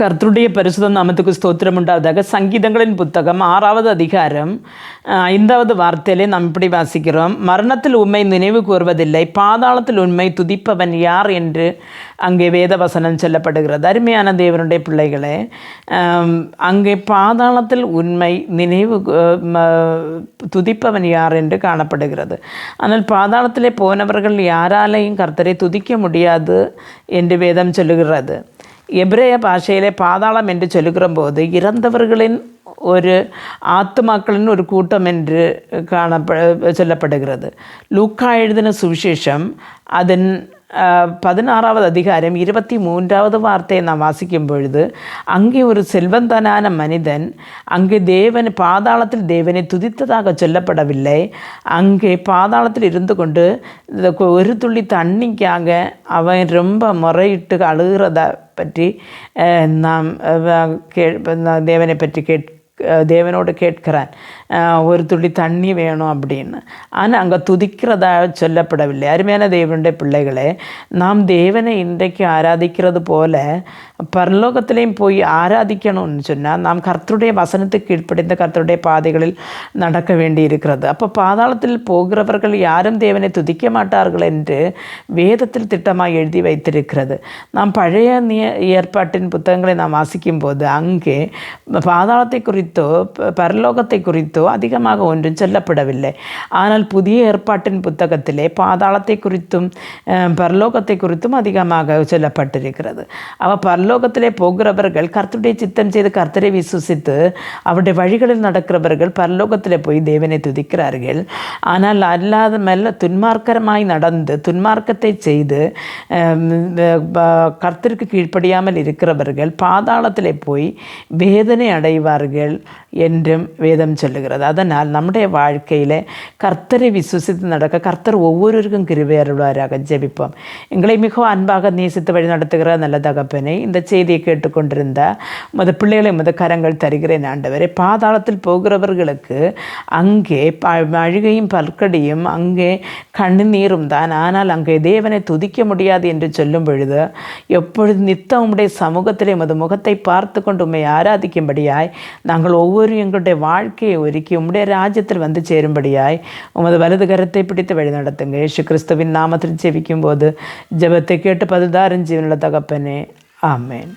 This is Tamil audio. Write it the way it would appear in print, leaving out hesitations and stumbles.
கர்த்தருடைய பரிசுத்த நாமத்துக்கு ஸ்தோத்திரம் உண்டாவதாக. சங்கீதங்களின் புத்தகம் 6வது அதிகாரம் 5வது வார்த்தையிலே நாம் இப்படி வாசிக்கிறோம். மரணத்தில் உண்மை நினைவு கூறுவதில்லை, பாதாளத்தில் உண்மை துதிப்பவன் யார் என்று அங்கே வேத வசனம் சொல்லப்படுகிறது. அருமையான தேவனுடைய பிள்ளைகளே, அங்கே பாதாளத்தில் உண்மை நினைவு துதிப்பவன் யார் என்று காணப்படுகிறது. ஆனால் பாதாளத்திலே போனவர்கள் யாராலையும் கர்த்தரை துதிக்க முடியாது என்று வேதம் சொல்லுகிறது. எபிரேய பாஷையிலே பாதாளம் என்று சொல்லுகிற போது இறந்தவர்களின் ஒரு ஆத்துமாக்களின் ஒரு கூட்டம் என்று சொல்லப்படுகிறது. லூக்கா எழுதின சுவிசேஷம் அதன் 16வது அதிகாரம் 23வது வார்த்தையை நாம் வாசிக்கும் பொழுது, அங்கே ஒரு செல்வந்தனான மனிதன் அங்கே பாதாளத்தில் தேவனை துதித்ததாக சொல்லப்படவில்லை. அங்கே பாதாளத்தில் இருந்து கொண்டு ஒரு துளி தண்ணிக்காக அவன் ரொம்ப முறையிட்டு அழுகிறத பற்றி நாம் தேவனோடு கேட்கிறான், ஒரு துளி தண்ணி வேணும் அப்படின்னு. ஆனால் அங்கே துதிக்கிறதா சொல்லப்படவில்லை. அருமையான தேவனுடைய பிள்ளைகளே, நாம் தேவனை இன்றைக்கு ஆராதிக்கிறது போல பரலோகத்திலையும் போய் ஆராதிக்கணும்னு சொன்னால் நாம் கர்த்தருடைய வசனத்துக்கு கீழ்ப்படிந்த கர்த்தருடைய பாதைகளில் நடக்க வேண்டி இருக்கிறது. அப்போ பாதாளத்தில் போகிறவர்கள் யாரும் தேவனை துதிக்க மாட்டார்கள் என்று வேதத்தில் திட்டமாக எழுதி வைத்திருக்கிறது. நாம் பழைய ஏற்பாட்டின் புத்தகங்களை நாம் வாசிக்கும் போது அங்கே பாதாளத்தை குறித்தோ பரலோகத்தை குறித்தோ அதிகமாக ஒன்றும் சொல்லப்படவில்லை. ஆனால் புதிய ஏற்பாட்டின் புத்தகத்திலே பாதாளத்தை குறித்தும் பரலோகத்தை குறித்தும் அதிகமாக சொல்லப்பட்டிருக்கிறது. பரலோகத்திலே போகிறவர்கள் கர்த்தருடைய சித்தம் செய்து கர்த்தரை விசுவசித்து அவருடைய வழிகளில் நடக்கிறவர்கள் பரலோகத்திலே போய் தேவனை துதிக்கிறார்கள். ஆனால் அல்லாத மேல துன்மார்க்கமாய் நடந்து துன்மார்க்கத்தை செய்து கர்த்தருக்கு கீழ்ப்படியாமல் இருக்கிறவர்கள் பாதாளத்திலே போய் வேதனை அடைவார்கள் என்றும் வேதம் சொல்லுகிறது. அதனால் நம்முடைய வாழ்க்கையில் கர்த்தரை விசுவசித்து நடக்க கர்த்தர் ஒவ்வொருவருக்கும் கிருபை அருள்வாராக. ஜெபிப்போம். எங்களை மிகவும் அன்பாக நேசித்து வழி நடத்துகிற நல்ல தகப்பனே, இந்த செய்தியை கேட்டுக்கொண்டிருந்த உமது பிள்ளைகளை உமது கரங்கள் தருகிறேன் ஆண்டவரே. பாதாளத்தில் போகிறவர்களுக்கு அங்கே அழுகையும் பற்கடியும் அங்கே கண்ணீரும் தான். ஆனால் அங்கே தேவனை துதிக்க முடியாது என்று சொல்லும் பொழுது எப்பொழுது நித்தம் உம்முடைய சமூகத்திலே உமது முகத்தை பார்த்து கொண்டு உம்மை ஆராதிக்கும்படியாய் நாங்கள் ஒவ்வொரு எங்களுடைய வாழ்க்கையை ஒருக்கி உம்முடைய ராஜ்யத்தில் வந்து சேரும்படியாய் உமது வலது கரத்தை பிடித்து வழி நடத்துங்க. இயேசு கிறிஸ்துவின் நாமத்தில் ஜெபிக்கும் போது ஜெபத்தை கேட்டு பதில்தாரும் ஜீவனுள்ள தகப்பனே, ஆமேன்.